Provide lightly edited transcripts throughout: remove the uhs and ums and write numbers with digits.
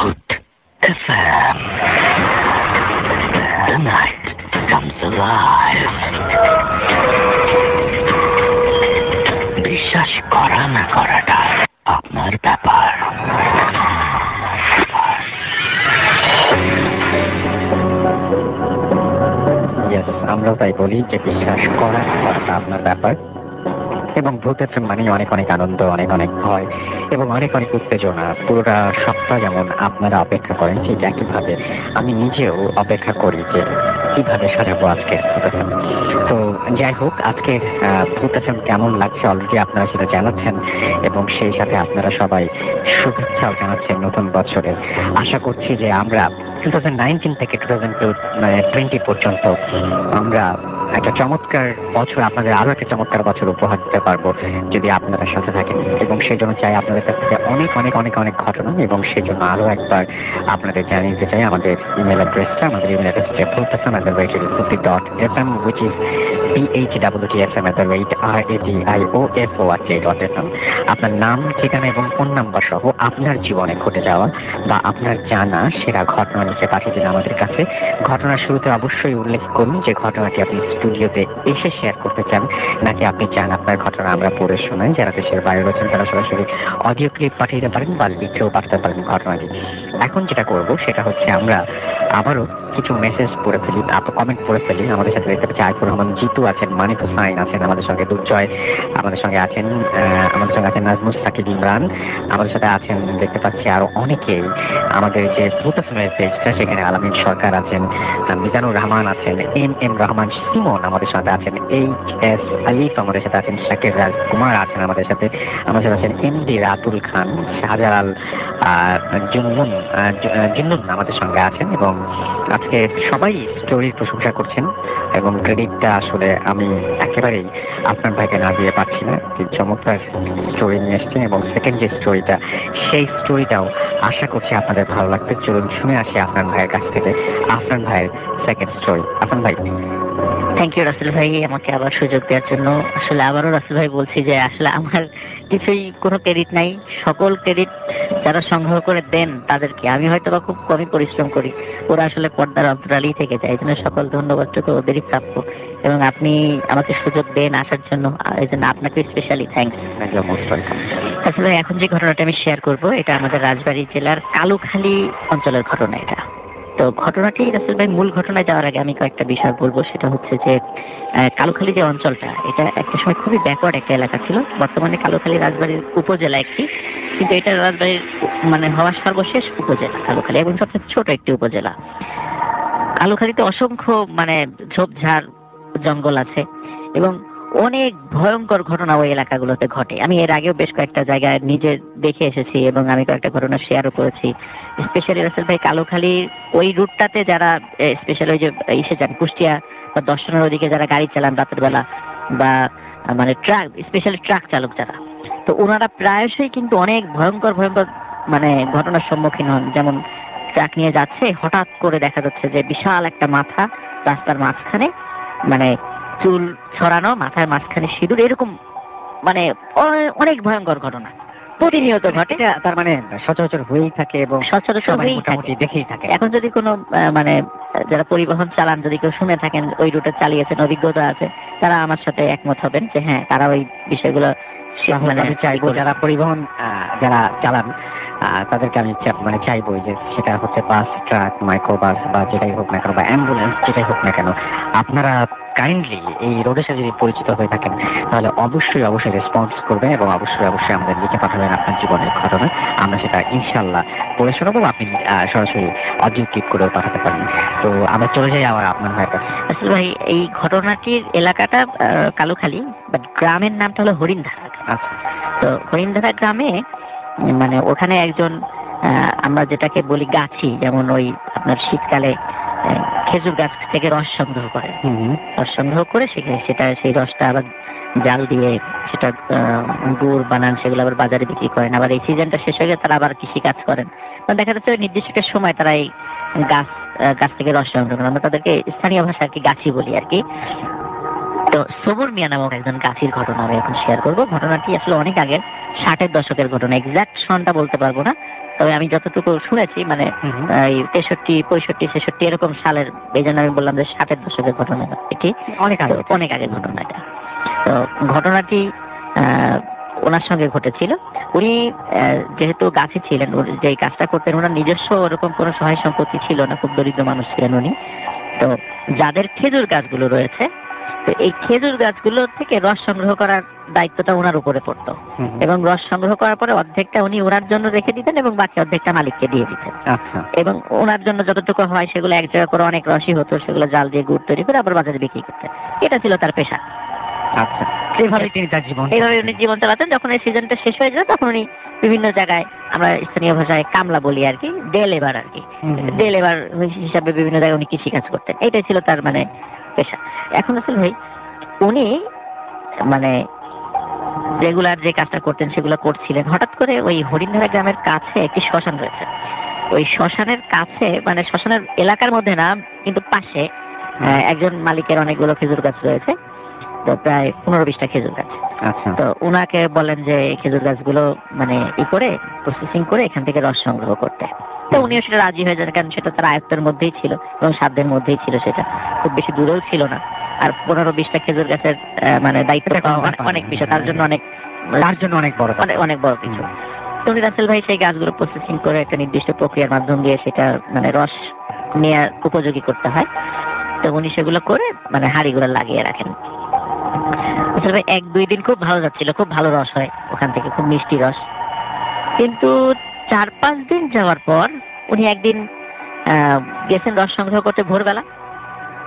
Voot FM. The night comes alive. বিশ্বাস করা না করাটা আপনার ব্যাপার। আমরাও তাই বলি যে বিশ্বাস করা করাটা আপনার ব্যাপার। এবং ভূত এফএম মানে অনেক অনেক আনন্দ, অনেক অনেক ভয় এবং অনেক অনেক উত্তেজনা। পুরোটা সপ্তাহ যেমন আপনারা অপেক্ষা করেন, ঠিক একইভাবে আমি নিজেও অপেক্ষা করি যে কিভাবে সাজাবো আজকে ভূত এফএম। তো যাই হোক, আজকে ভূত এফএম কেমন লাগছে অলরেডি আপনারা সেটা জানাচ্ছেন এবং সেই সাথে আপনারা সবাই শুভেচ্ছাও জানাচ্ছেন নতুন বছরের। আশা করছি যে আমরা 2019 থেকে 2020 পর্যন্ত আমরা একটা চমৎকার বছর, আপনাদের আরো একটা চমৎকার বছর উপহার দিতে পারবো যদি আপনারা সাথে থাকেন। এবং সেই জন্য চাই আপনাদের কাছ থেকে অনেক অনেক অনেক অনেক ঘটনা। এবং সেই জন্য আরো একবার আপনাদের জানিয়ে দিতে চাই আমাদের ইমেল অ্যাড্রেসটা। আমাদের ইমেল অ্যাড্রেস হচ্ছে bhutfm@fm, which is bhwtfm@radio.fm। আপনার নাম, ঠিকানা এবং ফোন নাম্বার সহ আপনার জীবনে ঘটে যাওয়া বা আপনার জানা সেরা ঘটনা লিখে পাঠিয়ে দিন আমাদের কাছে। ঘটনার শুরুতে অবশ্যই উল্লেখ করুন যে ঘটনাটি আপনি স্টুডিওতে এসে শেয়ার করতে চান, নাকি আপনি চান আপনার ঘটনা আমরা পড়ে শোনাই। যারা দেশের বাইরে রয়েছেন তারা সরাসরি অডিও ক্লিপ পাঠিয়ে দিতে পারেন বা লিখেও পাঠাতে পারেন ঘটনাটি। এখন যেটা করব সেটা হচ্ছে আমরা আবারও কিছু মেসেজ পড়ে ফেলি, কমেন্ট পড়ে ফেলি। আমাদের সাথে দেখতে পাচ্ছি আইফুর রহমান জিতু আছেন, মানিক হুসাইন আছেন, আমাদের সঙ্গে দুর্জয় আমাদের সঙ্গে আছেন, নাজমুস সাকিব ইমরান আমাদের সাথে আছেন। দেখতে পাচ্ছি আরো অনেকেই আমাদের যে ভূত এফএমের পেজটা সেখানে আলামিন সরকার আছেন, মিজানুর রহমান আছেন, এম রহমান সিমন আমাদের সাথে আছেন, HS আলিফ আমাদের সাথে আছেন, শাকির রাজ কুমার আছেন আমাদের সাথে আছেন, MD রাতুল খান, শাহজালাল জুন্নুন আমাদের সঙ্গে আছেন। এবং আজকে সবাই স্টোরির প্রশংসা করছেন এবং ক্রেডিটটা আসলে আমি একেবারেই আপনার ভাইকে না দিয়ে পাচ্ছি না। চমৎকার স্টোরি নিয়ে এসছেন এবং সেকেন্ড যে স্টোরিটা, সেই স্টোরিটাও আশা করছি আপনাদের ভালো লাগবে। চলুন শুনে আসি আপনার ভাইয়ের কাছ থেকে আপনার ভাইয়ের সেকেন্ড স্টোরি। আপনার ভাই। থ্যাংক ইউ রাসেল ভাই, আমাকে আবার সুযোগ দেওয়ার জন্য। আসলে আবারও রাসেল ভাই বলছি যে আসলে আমার কিছুই কোনো ক্রেডিট নাই, সকল ক্রেডিট যারা সংগ্রহ করে দেন তাদেরকে। আমি হয়তো বা খুব কমই পরিশ্রম করি, ওরা আসলে পর্দার অন্তরালেই থেকে যায়। এই জন্য সকল ধন্যবাদটুকু ওদেরই প্রাপ্য এবং আপনি আমাকে সুযোগ দেন আসার জন্য, এই জন্য আপনাকে স্পেশালি থ্যাংকস। আসলে এখন যে ঘটনাটা আমি শেয়ার করব এটা আমাদের রাজবাড়ী জেলার কালুখালী অঞ্চলের ঘটনা। এটা তো ঘটনাটি রাসেল ভাই মূল ঘটনায় যাওয়ার আগে আমি কয়েকটা বিষয় বলবো। সেটা হচ্ছে যে কালুখালী যে অঞ্চলটা, এটা একটা সময় খুবই ব্যাকওয়ার্ড একটা এলাকা ছিল। বর্তমানে কালুখালী রাজবাড়ির উপজেলা একটি, কিন্তু এটা রাজবাড়ির মানে হওয়া সর্বশেষ উপজেলা কালুখালী এবং সবচেয়ে ছোট একটি উপজেলা। কালুখালীতে অসংখ্য মানে ঝোপঝাড় জঙ্গল আছে এবং অনেক ভয়ঙ্কর ঘটনা ওই এলাকাগুলোতে ঘটে। আমি এর আগেও বেশ কয়েকটা জায়গায় নিজে দেখে এসেছি এবং আমি কয়েকটা ঘটনা শেয়ারও করেছি। স্পেশালি রাসেল ভাই কালুখালীর ওই রুটটাতে যারা স্পেশালি ওই যে এসে যান কুষ্টিয়া বা দর্শনের ওদিকে যারা গাড়ি চালান রাতের বেলা বা মানে ট্রাক, স্পেশালি ট্রাক চালক যারা, তো ওনারা প্রায়শই কিন্তু অনেক ভয়ঙ্কর ভয়ঙ্কর মানে ঘটনার সম্মুখীন হন। যেমন ট্রাক নিয়ে যাচ্ছে, হঠাৎ করে দেখা যাচ্ছে যে বিশাল একটা মাথা রাস্তার মাঝখানে, মানে চুল ছড়ানো, মাথার মাঝখানে সিঁদুর, এরকম মানে অনেক ভয়ঙ্কর ঘটনা প্রতিনিয়ত ঘটে। তার মানে সচরাচর হয়েই থাকে এবং সচরাচর মোটামুটি দেখেই থাকে। এখন যদি কোনো মানে যারা পরিবহন চালান, যদি কেউ শুনে থাকেন ওই রুটে চালিয়েছেন, অভিজ্ঞতা আছে, তারা আমার সাথে একমত হবেন যে হ্যাঁ, তারা ওই বিষয়গুলো আমি চাইবো যারা পরিবহন যারা চালান তাদেরকে আমি মানে চাইবো যে সেটা হচ্ছে বাস, ট্রাক, মাইক্রোবাস বা যেটাই হোক না কেন বা অ্যাম্বুলেন্স যেটাই হোক না কেন, আপনারা কাইন্ডলি এই রোডের সাথে যদি পরিচিত হয়ে থাকেন তাহলে অবশ্যই অবশ্যই রেসপন্স করবেন এবং অবশ্যই অবশ্যই আমাদের লিখে পাঠাবেন আপনার জীবনের ঘটনা। আমরা সেটা ইনশাল্লাহ পড়ে শোনাবো, আপনি সরাসরি অডিও ক্লিপ করেও পাঠাতে পারেন। তো আমরা চলে যাই আবার আপনার ভাইয়ের কাছে। আসলে ভাই এই ঘটনাটির এলাকাটা কালুখালী, বাট গ্রামের নামটা হলো হরিণধারা। আচ্ছা। তো হরিণধারা গ্রামে মানে ওখানে একজন আমরা যেটাকে বলি গাছি, যেমন ওই আপনার শীতকালে খেজুর গাছ থেকে রস সংগ্রহ করে, রস সংগ্রহ করে সেটা সেই রসটা আবার জাল দিয়ে সেটা গুড় বানান, সেগুলো আবার বাজারে বিক্রি করেন। আবার এই সিজনটা শেষ হয়ে গেলে তারা আবার কৃষি কাজ করেন। দেখা যাচ্ছে নির্দিষ্ট একটা সময় তারা এই গাছ থেকে রস সংগ্রহ করেন। আমরা তাদেরকে স্থানীয় ভাষা আর কি গাছি বলি আর কি। তো সবুর মিয়া নামক একজন গাছির ঘটনা আমি এখন শেয়ার করবো। ঘটনাটি আসলে অনেক আগের 60-এর দশকের ঘটনা, এক্সাক্ট সনটা বলতে পারবো না, তবে আমি যতটুকু শুনেছি মানে এই 63, 65, 66 এরকম সালের, এই জন্য আমি বললাম যে 60-এর দশকের ঘটনা এটি, অনেক আগে, অনেক আগের ঘটনা এটা। তো ঘটনাটি ওনার সঙ্গে ঘটেছিল। উনি যেহেতু গাছে ছিলেন, যে কাজটা করতেন, ওনার নিজস্ব ওরকম কোনো সহায় সম্পত্তি ছিল না, খুব দরিদ্র মানুষ ছিলেন উনি। তো যাদের খেজুর গাছগুলো রয়েছে, তো এই খেজুর গাছগুলো থেকে রস সংগ্রহ করার দায়িত্বটা ওনার উপরে পড়তো, এবং রস সংগ্রহ করার পরে অর্ধেকটা উনি ওনার জন্য রেখে দিতেন এবং বাকি অর্ধেকটা মালিককে দিয়ে দিতেন। আচ্ছা। এবং ওনার জন্য যতটুকু হয় সেগুলো এক জায়গা করে অনেক রসই হতো, সেগুলো জাল দিয়ে গুড় তৈরি করে আবার বাজারে বিক্রি করতেন। এটা ছিল তার পেশা। আচ্ছা, এইভাবে তিনি তার জীবন, এইভাবে উনি জীবন চালাতেন। যখন এই সিজনটা শেষ হয়ে যেত তখন উনি বিভিন্ন জায়গায়, আমরা স্থানীয় ভাষায় কামলা বলি আর কি, ডে লেবার আর কি, ডে লেবার হিসাবে বিভিন্ন জায়গায় উনি কৃষি কাজ করতেন। এটাই ছিল তার মানে পেশা। এখন আসলে ভাই উনি মানে রেগুলার যে কাজটা করতেন সেগুলো করছিলেন। হঠাৎ করে ওই হরিণধারা গ্রামের কাছে একটি শ্মশান রয়েছে। ওই শ্মশানের কাছে, মানে শ্মশানের এলাকার মধ্যে না, কিন্তু পাশে একজন মালিকের অনেকগুলো খেজুর গাছ রয়েছে, তো প্রায় 15-20টা খেজুর গাছ। আচ্ছা। তো উনাকে বলেন যে খেজুর গাছগুলো মানে করে প্রসেসিং করে এখান থেকে রস সংগ্রহ করতে। তো উনিও সেটা রাজি হয়ে যান, কারণ সেটা তার আয়ত্তের মধ্যেই ছিল এবং সাধ্যের মধ্যেই ছিল, সেটা খুব বেশি দূরেও ছিল না। আর 15-20টা খেজুর গাছের মানে দায়িত্ব অনেক বিষয়, তার জন্য অনেক বড়, অনেক বড় কিছু। তো উনি রাসেল ভাই সেই গাছগুলো প্রসেসিং করে একটা নির্দিষ্ট প্রক্রিয়ার মাধ্যম দিয়ে সেটা মানে রস নেওয়ার উপযোগী করতে হয়। তো উনি সেগুলো করে মানে হাঁড়িগুলো লাগিয়ে রাখেন। আসলে 1-2 দিন খুব ভালো যাচ্ছিল, খুব ভালো রস হয় ওখান থেকে, খুব মিষ্টি রস। কিন্তু 4-5 দিন যাওয়ার পর উনি একদিন গেছেন রস সংগ্রহ করতে ভোরবেলা,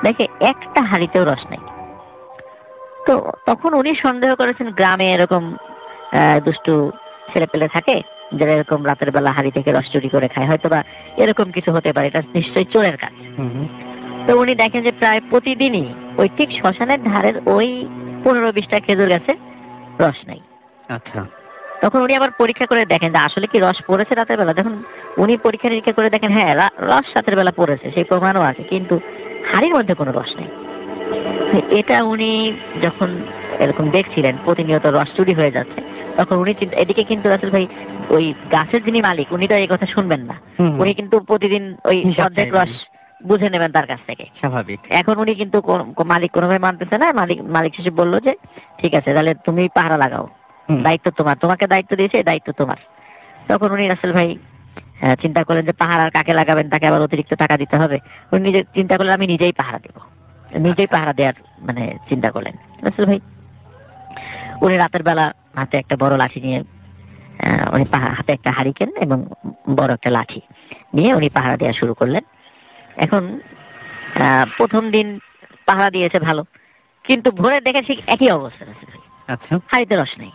দেখে একটা হাঁড়িতেও রস নেই। তো তখন উনি সন্দেহ করেছেন গ্রামে এরকম দুষ্টু ছেলেপেলে থাকে যারা এরকম রাতের বেলা হাঁড়ি থেকে রস চুরি করে খায়, হয়তো বা এরকম কিছু হতে পারে, এটা নিশ্চয়ই চোরের কাজ। তো উনি দেখেন যে প্রায় প্রতিদিনই ওই ঠিক শ্মশানের ধারের ওই 15-20টা খেজুর গাছে রস নাই। আচ্ছা। তখন উনি আবার পরীক্ষা করে দেখেন যে আসলে কি রস পড়েছে রাতের বেলা। যখন উনি পরীক্ষা নিরীক্ষা করে দেখেন হ্যাঁ রস রাতের বেলা পড়েছে, সেই প্রমাণও আছে, কিন্তু হাড়ির মধ্যে কোনো রস নেই। এটা উনি যখন এরকম দেখছিলেন প্রতিনিয়ত রস চুরি হয়ে যাচ্ছে, তখন উনি এদিকে কিন্তু রাসেল ভাই ওই গাছের যিনি মালিক উনি তো এই কথা শুনবেন না, উনি কিন্তু প্রতিদিন ওই অর্ধেক রস বুঝে নেবেন তার কাছ থেকে, স্বাভাবিক। এখন উনি কিন্তু মালিক কোনোভাবে মানতেছে না। মালিক শেষে বললো যে ঠিক আছে তাহলে তুমি পাহারা লাগাও, দায়িত্ব তোমার, তোমাকে দায়িত্ব দিয়েছে, দায়িত্ব তোমার। তখন উনি রাসেল ভাই চিন্তা করলেন যে পাহারা কাকে লাগাবেন, তাকে আবার অতিরিক্ত টাকা দিতে হবে। উনি নিজে চিন্তা করলেন আমি নিজেই পাহারা দেব, নিজেই পাহারা দেওয়ার মানে চিন্তা করলেন রাসেল ভাই। উনি রাতের বেলা হাতে একটা বড় লাঠি নিয়ে, উনি হাতে একটা হারিকেন এবং বড় একটা লাঠি নিয়ে উনি পাহারা দেওয়া শুরু করলেন। এখন প্রথম দিন পাহারা দিয়েছে ভালো, কিন্তু ভোরে দেখে ঠিক একই অবস্থা রাসেল ভাই। আচ্ছা, হাড়িতে রস নেই।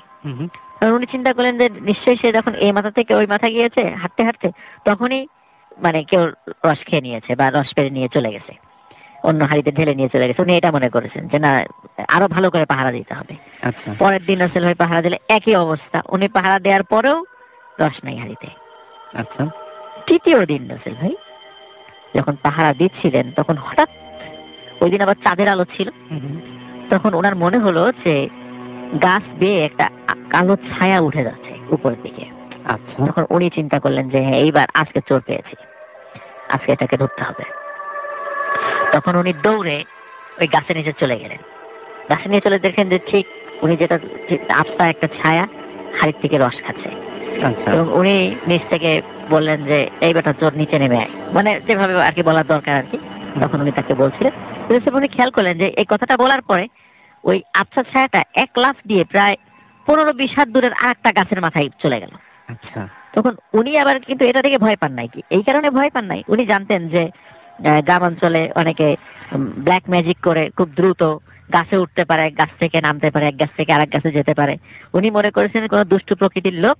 উনি চিন্তা করলেন যে নিশ্চয়ই সে যখন এই মাথা থেকে ওই মাথা গিয়েছে হাঁটতে হাঁটতে, তখনই মানে কেউ রস খেয়ে নিয়েছে বা রস পেরে নিয়ে চলে গেছে, অন্য হাড়িতে ঢেলে নিয়ে চলে গেছে। উনি এটা মনে করেছেন যে না, আরো ভালো করে পাহারা দিতে হবে। আচ্ছা। পরের দিন রাসেল ভাই পাহারা দিলে একই অবস্থা, উনি পাহারা দেওয়ার পরেও রস নাই হাড়িতে। আচ্ছা। তৃতীয় দিন রাসেল ভাই যখন পাহারা দিচ্ছিলেন, তখন হঠাৎ ওই দিন আবার চাঁদের আলো ছিল, তখন ওনার মনে হলো যে গাছ বেয়ে একটা কালো ছায়া উঠে যাচ্ছে উপরের দিকে। আচ্ছা। তখন উনি চিন্তা করলেন যে হ্যাঁ এইবার আজকে চোর পেয়েছি, আজকে এটাকে ধরতে হবে। তখন উনি দৌড়ে ওই গাছের নিচে চলে গেলেন। গাছের নিচে চলে দেখেন যে ঠিক উনি যেটা আবছা একটা ছায়া হাড়ির থেকে রস খাচ্ছে। এবং উনি নিচ থেকে বললেন যে এই বেটা চোর নিচে নেমে আয়, মানে যেভাবে আর কি বলার দরকার আর কি। তখন উনি তাকে বলছিলেন, উনি খেয়াল করলেন যে এই কথাটা বলার পরে ওই আবছা ছায়াটা এক লাফ দিয়ে প্রায় 15-20 হাত দূরের আরেকটা গাছের মাথায় চলে গেল। আচ্ছা। তখন উনি আবার কিন্তু এটা দেখে ভয় পান নাই, কি এই কারণে ভয় পান নাই, উনি জানতেন যে গ্রামাঞ্চলে অনেকে ব্ল্যাক ম্যাজিক করে খুব দ্রুত গাছে উঠতে পারে, এক গাছ থেকে নামতে পারে, এক গাছ থেকে আরেক গাছে যেতে পারে। উনি মনে করেছেন কোন দুষ্টু প্রকৃতির লোক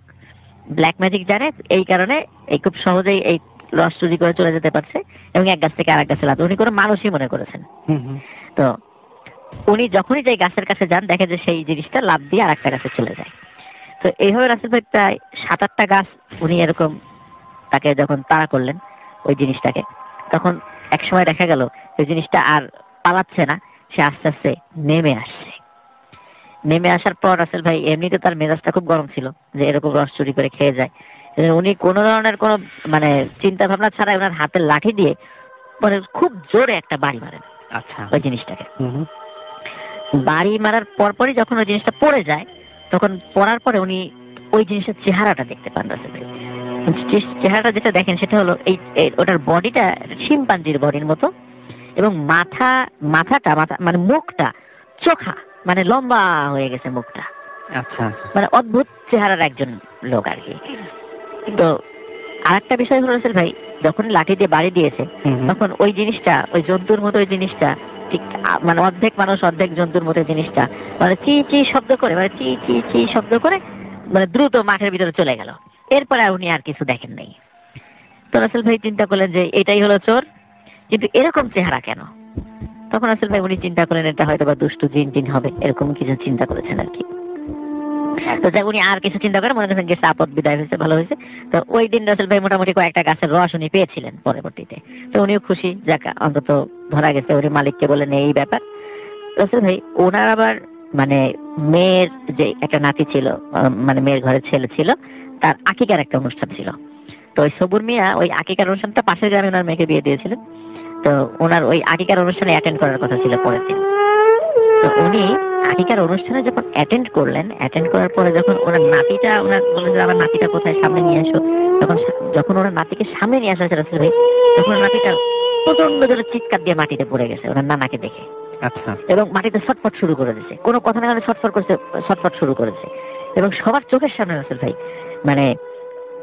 ব্ল্যাক ম্যাজিক জানে, এই কারণে এই খুব সহজেই এই রস চুরি করে চলে যেতে পারছে এবং এক গাছ থেকে আরেক গাছে লাভ, উনি কোনো মানুষই মনে করেছেন। তো উনি যখনই যে গাছের কাছে যান দেখে যে সেই জিনিসটা লাভ দিয়ে আরেকটা গাছে চলে যায়। তো এইভাবে রাসেল ভাই প্রায় 7-8টা গাছ উনি এরকম তাকে যখন তাড়া করলেন ওই জিনিসটাকে, তখন এক সময় দেখা গেল ওই জিনিসটা আর পালাচ্ছে না, সে আস্তে আস্তে নেমে আসছে। নেমে আসার পর রাসেল ভাই এমনিতে তার মেজাজটা খুব গরম ছিল যে এরকম রস চুরি করে খেয়ে যায়, উনি কোনো ধরনের কোনো মানে চিন্তা ভাবনা ছাড়াই ওনার হাতের লাঠি দিয়ে মানে খুব জোরে একটা বাড়ি মারেন আচ্ছা। ওই জিনিসটাকে। বাড়ি মারার পরপরই যখন ওই জিনিসটা পড়ে যায়, তখন পড়ার পরে উনি ওই জিনিসের চেহারাটা দেখতে পান রাসেল ভাই। চেহারাটা যেটা দেখেন সেটা হলো ওটার বডিটা শিম্পাঞ্জির বডির মতো, এবং মাথাটা মানে মুখটা চোখা, মানে লম্বা হয়ে গেছে মুখটা। আচ্ছা। মানে অদ্ভুত চেহারার একজন লোক আর কি। তো আরেকটা বিষয় হলো রাসেল ভাই, যখন লাঠি দিয়ে বাড়ি দিয়েছে তখন ওই জিনিসটা, ওই জন্তুর মতো ওই জিনিসটা ঠিক মানে অর্ধেক মানুষ অর্ধেক জন্তুর মতো জিনিসটা মানে চি চি শব্দ করে, মানে চি চি চি শব্দ করে মানে দ্রুত মাঠের ভিতরে চলে গেল। এরপরে উনি আর কিছু দেখেন নাই। তো রাসেল ভাই চিন্তা করলেন যে এটাই হলো চোর, কিন্তু এরকম চেহারা কেন? তখন রাসেল ভাই উনি চিন্তা করলেন এটা হয়তো বা দুষ্টু জিন টিন হবে, এরকম কিছু চিন্তা করেছেন আর কি। তো যাই উনি আর কিছু চিন্তা করে মনে করেন যে আপদ বিদায় হয়েছে, ভালো হয়েছে। তো ওই দিন রাসেল ভাই মোটামুটি কয়েকটা গাছের রস উনি পেয়েছিলেন পরবর্তীতে। তো উনিও খুশি, যাক অন্তত ধরা গেছে। উনি মালিককে বলেন এই ব্যাপার। রাসেল ভাই ওনার আবার মানে মেয়ের যে একটা নাতি ছিল, মানে মেয়ের ঘরে ছেলে ছিল, তার আকিকার একটা অনুষ্ঠান ছিল। তো ওই সবুর মিয়া ওই আকিকার অনুষ্ঠানটা পাশের গ্রামে ওনার মেয়েকে বিয়ে দিয়েছিলেন। তো ওনার ওই আকিকার অনুষ্ঠানে অ্যাটেন্ড করার কথা ছিল পরের দিন। তো উনি আকিকার অনুষ্ঠানে যখন অ্যাটেন্ড করলেন, অ্যাটেন্ড করার পরে যখন ওনার নাতিটা, ওনার বলে যে আমার নাতিটা কোথায়, সামনে নিয়ে আসো। যখন ওনার নাতিকে সামনে নিয়ে আসা হয়েছে রাসেল ভাই, তখন ওনার নাতিটা প্রচন্ড জোরে চিৎকার দিয়ে মাটিতে পড়ে গেছে ওনার নানাকে দেখে। আচ্ছা। এবং মাটিতে ছটফট শুরু করে দিয়েছে, কোনো কথা না বলে ছটফট শুরু করেছে। এবং সবার চোখের সামনে রাসেল ভাই মানে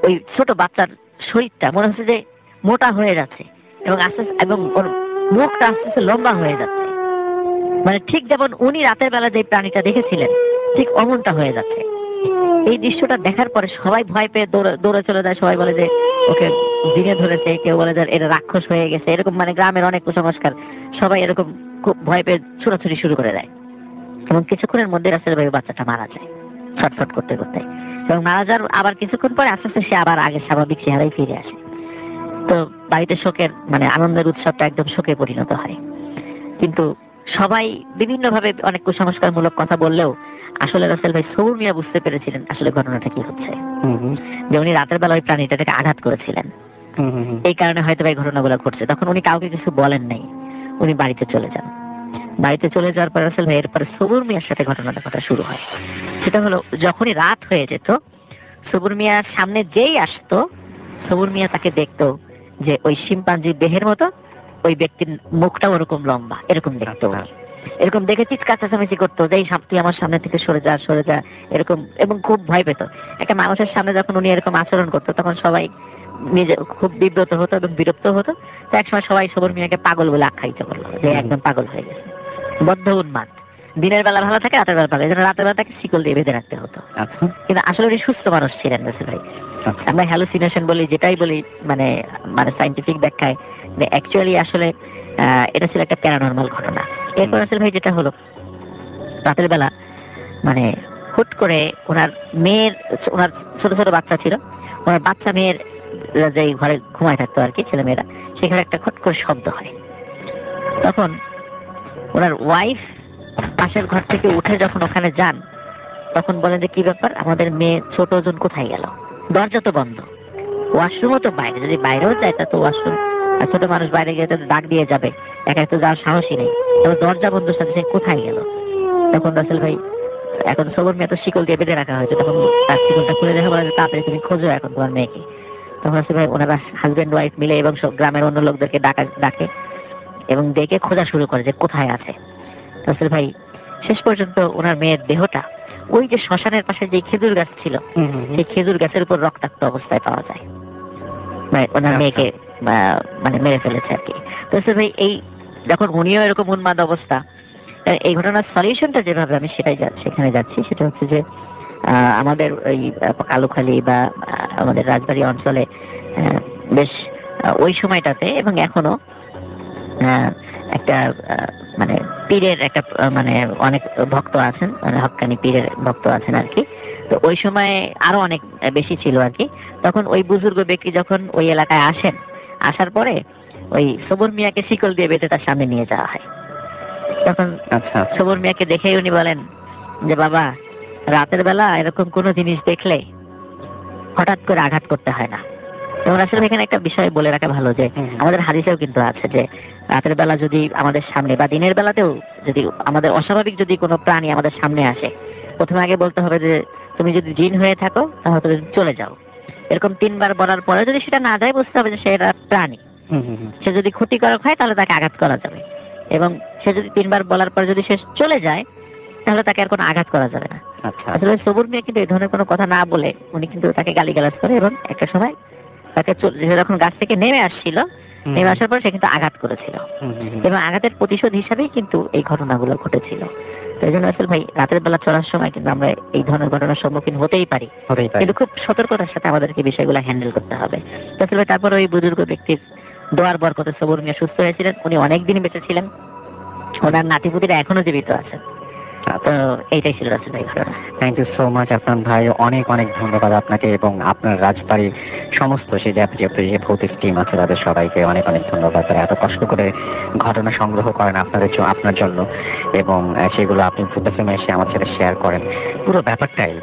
ওই ছোট বাচ্চার শরীরটা মনে হচ্ছে যে মোটা হয়ে যাচ্ছে, এবং আস্তে এবং ওর মুখটা আস্তে আস্তে লম্বা হয়ে যাচ্ছে। মানে ঠিক যেমন উনি রাতের বেলা যে প্রাণীটা দেখেছিলেন ঠিক অমনটা হয়ে যাচ্ছে। এই দৃশ্যটা দেখার পরে সবাই ভয় পেয়ে দৌড়ে চলে যায়। সবাই বলে যে ওকে জিনে ধরেছে, কেউ বলে যে এটা রাক্ষস হয়ে গেছে, এরকম মানে গ্রামের অনেক কুসংস্কার, সবাই এরকম খুব ভয় পেয়ে ছোটাছুটি শুরু করে দেয়। এবং কিছুক্ষণের মধ্যে রাসেল ভাই বাচ্চাটা মারা যায় ছটফট করতে করতে। এবং মারা যাওয়ার আবার কিছুক্ষণ পরে আস্তে আস্তে সে আবার আগের স্বাভাবিক চেহারায় ফিরে আসে। তো বাড়িতে শোকের মানে আনন্দের উৎসবটা একদম শোকে পরিণত হয়। কিন্তু সবাই বিভিন্নভাবে অনেক কুসংস্কারমূলক কথা বললেও আসলে রাসেল ভাই সবুর মিয়া বুঝতে পেরেছিলেন আসলে ঘটনাটা কি হচ্ছে। যে উনি রাতের বেলা ওই প্রাণীটাকে আঘাত করেছিলেন, এই কারণে হয়তো ভাই ঘটনাগুলো ঘটছে। তখন উনি কাউকে কিছু বলেন নাই, উনি বাড়িতে চলে যান। বাড়িতে চলে যাওয়ার পর রাসেল ভাই এরপরে সবুর মিয়ার সাথে ঘটনাটা ঘটা শুরু হয়। সেটা হলো যখনই রাত হয়ে যেত, সবুর মিয়ার সামনে যেই আসতো, সবুর মিয়া তাকে দেখতো যে ওই শিম্পাঞ্জির দেহের মতো, ওই ব্যক্তির মুখটা ওরকম লম্বা, এরকম দেখতো। এরকম দেখে চিৎকার চেঁচামেচি করতো যে তুই আমার সামনে থেকে সরে যা এরকম, এবং খুব ভয় পেত। একটা মানুষের সামনে যখন উনি এরকম আচরণ করতো তখন সবাই নিজে খুব বিব্রত হতো এবং বিরক্ত হতো। তো একসময় সবাই সবুর মিয়াকে পাগল বলে আখ্যায়িত করলো, যে একদম পাগল হয়ে গেছে, বদ্ধ উন্মাদ। দিনের বেলা ভালো থাকে, রাতের বেলা ভালো, এই জন্য রাতের বেলা তাকে শিকল দিয়ে বেঁধে রাখতে হতো। কিন্তু আসলে উনি সুস্থ মানুষ ছিলেন রাসেল ভাই। আমরা হ্যালুসিনেশন বলি, যেটাই বলি মানে মানে সায়েন্টিফিক ব্যাখ্যায় অ্যাকচুয়ালি আসলে এটা ছিল একটা প্যারানরমাল ঘটনা। এরপর রাসেল ভাই যেটা হলো, রাতের বেলা মানে হুট করে ওনার ছোট ছোট বাচ্চা ছিল, ওনার বাচ্চা মেয়ের যে ঘরে ঘুমায় থাকতো আর কি, ছেলে মেয়েরা, সেখানে একটা খট করে শব্দ হয়। তখন ওনার ওয়াইফ পাশের ঘর থেকে উঠে যখন ওখানে যান, তখন বলেন যে কি ব্যাপার, আমাদের মেয়ে ছোট জন কোথায় গেল? দরজা তো বন্ধ, ওয়াশরুমও তো বাইরে, যদি বাইরেও যায় তা তো ওয়াশরুম, ছোট মানুষ বাইরে গিয়ে তো ডাক দিয়ে যাবে, একা তো যাওয়ার সাহসই নেই, তবে দরজা বন্ধ সাথে সে কোথায় গেল? তখন রাসেল ভাই, এখন সবর মেয়ে তো শিকল দিয়ে বেঁধে রাখা হয়েছে, তখন তার শিকলটা খুলে দেখা বলে যে তাড়াতাড়ি তুমি খোঁজো এখন তোমার মেয়েকে। তখন রাসেল ভাই ওনারা হাজবেন্ড ওয়াইফ মিলে এবং সব গ্রামের অন্য লোকদেরকে ডাকে এবং ডেকে খোঁজা শুরু করে যে কোথায় আছে। রাসেল ভাই শেষ পর্যন্ত ওনার মেয়ের দেহটা ওই যে শ্মশানের পাশে যে খেজুর গাছ ছিল, সেই খেজুর গাছের উপর রক্তাক্ত অবস্থায় পাওয়া যায়। ওনার মেয়েকে মানে মেরে ফেলেছে আর কি। তো রাসেল ভাই এই যখন উনিও এরকম উন্মাদ অবস্থা, এই ঘটনার সলিউশনটা যেভাবে আমি সেখানে যাচ্ছি সেটা হচ্ছে যে আমাদের ওই কালুখালী বা আমাদের রাজবাড়ী অঞ্চলে বেশ ওই সময়টাতে এবং এখনো একটা মানে পীরের একটা মানে অনেক ভক্ত আছেন, মানে হক্কানি পীরের ভক্ত আছেন আর কি। তো ওই সময় আরো অনেক বেশি ছিল আর কি। তখন ওই বুজুর্গ ব্যক্তি যখন ওই এলাকায় আসেন, আসার পরে ওই সবুর মিয়াকে শিকল দিয়ে বেঁধে তার সামনে নিয়ে যাওয়া হয়। তখন সবুর মিয়াকে দেখেই উনি বলেন যে বাবা, রাতের বেলা এরকম কোনো জিনিস দেখলে হঠাৎ করে আঘাত করতে হয় না। এবং আসলে এখানে একটা বিষয় বলে রাখা ভালো যে আমাদের হাদিসেও কিন্তু আছে যে রাতের বেলা যদি আমাদের সামনে বা দিনের বেলাতেও যদি আমাদের অস্বাভাবিক যদি কোনো প্রাণী আমাদের সামনে আসে, প্রথমে আগে বলতে হবে যে তুমি যদি জিন হয়ে থাকো তাহলে তুমি চলে যাও। এরকম 3 বার বলার পরে যদি সেটা না যায়, বুঝতে হবে যে সেটা প্রাণী। সে যদি ক্ষতিকারক হয় তাহলে তাকে আঘাত করা যাবে, এবং সে যদি 3 বার বলার পরে যদি সে চলে যায় তাহলে তাকে আর কোনো আঘাত করা যাবে না। আচ্ছা, আসলে সবুর মিয়া কিন্তু এই ধরনের কোনো কথা না বলে উনি কিন্তু তাকে গালিগালাজ করে, এবং একটা সময় তাকে যখন গাছ থেকে নেমে আসছিল, নেমে আসার পর সে কিন্তু আঘাত করেছিল, এবং আঘাতের প্রতিশোধ হিসাবেই কিন্তু এই ঘটনাগুলো ঘটেছিল। তো এই জন্য আসলে ভাই রাতের বেলা চলার সময় কিন্তু আমরা এই ধরনের ঘটনার সম্মুখীন হতেই পারি, কিন্তু খুব সতর্কতার সাথে আমাদেরকে বিষয়গুলো হ্যান্ডেল করতে হবে। তো আসলে তারপর ওই বুজুর্গ ব্যক্তির দোয়ার বরকতে সবুর মিয়া সুস্থ হয়েছিলেন, উনি অনেকদিন বেঁচে ছিলেন, ওনার নাতিপুতিরা এখনো জীবিত আছে। তো এইটাই ছিল রাসেল ভাই ঘটনা। থ্যাংক ইউ সো মাচ আপনার ভাই, অনেক অনেক ধন্যবাদ আপনাকে এবং আপনার রাজবাড়ির সমস্ত সেই যে যে ভৌতিক টিম আছে তাদের সবাইকে অনেক অনেক ধন্যবাদ। তারা এত কষ্ট করে ঘটনা সংগ্রহ করেন আপনার জন্য, এবং সেগুলো আপনি ফুটেফেমে এসে আমার সাথে শেয়ার করেন। পুরো ব্যাপারটাই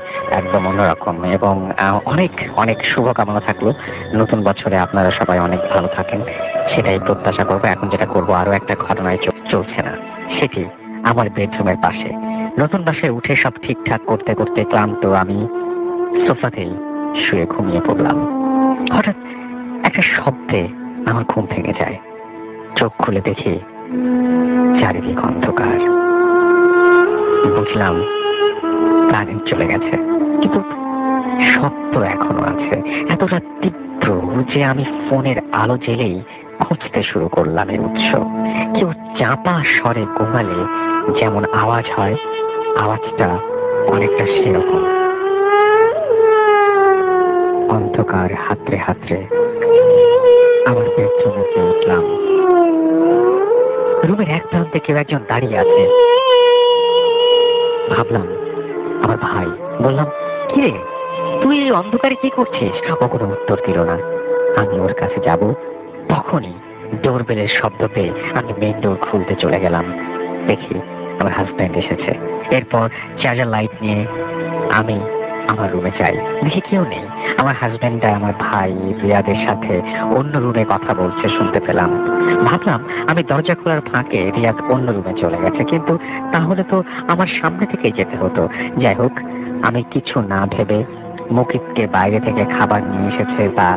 একদম অন্যরকম, এবং অনেক অনেক শুভকামনা থাকলো নতুন বছরে আপনারা সবাই অনেক ভালো থাকেন, সেটাই প্রত্যাশা করবো। এখন যেটা করবো, আরো একটা ঘটনায় চলছে না, সেটি আমার বেডরুমের পাশে। নতুন বাসায় উঠে সব ঠিকঠাক করতে করতে ক্লান্ত আমি সোফাতেই শুয়ে ঘুমিয়ে পড়লাম। হঠাৎ একটা শব্দে আমার ঘুম ভেঙে যায়। চোখ খুলে দেখি চারিদিক অন্ধকার। বুঝলাম কারেন্ট চলে গেছে, কিন্তু শব্দ এখনো আছে, এতটা তীব্র যে আমি ফোনের আলো জ্বেলেই খুঁজতে শুরু করলাম এর উৎস। কেউ চাপা স্বরে গোঙালে যেমন আওয়াজ হয়, আওয়াজটা অনেকটা সেরকম। অন্ধকার হাতড়ে হাতড়ে আমার বেডরুমে উঠলাম। রুমের এক প্রান্তে কেউ একজন দাঁড়িয়ে আছে। ভাবলাম আমার ভাই। বললাম, কি রে, তুই এই অন্ধকারে কি করছিস? ও কোনো উত্তর দিল না। আমি ওর কাছে যাব, তখনই ডোরবেলের শব্দ পেয়ে আমি মেইন ডোর খুলতে চলে গেলাম। দেখি আমার হাজব্যান্ড এসেছে। এরপর চার্জার লাইট নিয়ে আমি আমার রুমে যাই, দেখি কেউ নেই। আমার হাজব্যান্ড আর আমার ভাই রিয়াদের সাথে অন্য রুমে কথা বলছে শুনতে পেলাম। ভাবলাম আমি দরজা খোলার ফাঁকে রিয়াদ অন্য রুমে চলে গেছে, কিন্তু তাহলে তো আমার সামনে থেকেই যেতে হতো। যাই হোক, আমি কিছু না ভেবে মুকিতকে বাইরে থেকে খাবার নিয়ে এসেছে তা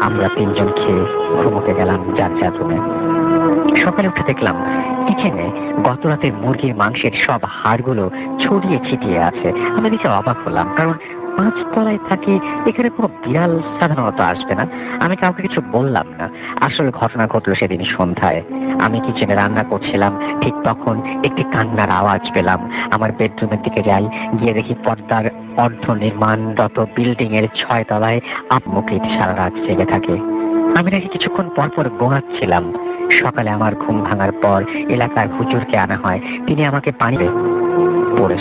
আমরা 3 জন খেয়ে ঘুমোতে গেলাম যার যার রুমে। সকালে উঠে দেখলাম কিচেনে গত রাতের মুরগির মাংসের সব হাড়গুলো ছড়িয়ে ছিটিয়ে আছে। আমি দেখে অবাক হলাম, কারণ 5 তলায় থাকি, এখানে কোনো বিড়াল সাধারণত আসবে না। আমি কাউকে কিছু বললাম না। আসলে ঘটনা ঘটলো সেদিন সন্ধ্যায়। আমি কিচেনে রান্না করছিলাম, ঠিক তখন একটি কান্নার আওয়াজ পেলাম। আমার বেডরুমের দিকে যাই, গিয়ে দেখি পর্দার অর্ধ নির্মাণরত বিল্ডিং এর 6 তলায় মুকিত সারা রাত জেগে থাকে। আমি নাকি কিছুক্ষণ পর পর গোঙাচ্ছিলাম। সকালে আমার ঘুম ভাঙার পর এলাকার হুজুরকে আনা হয়, তিনি আমাকে পানি পড়ে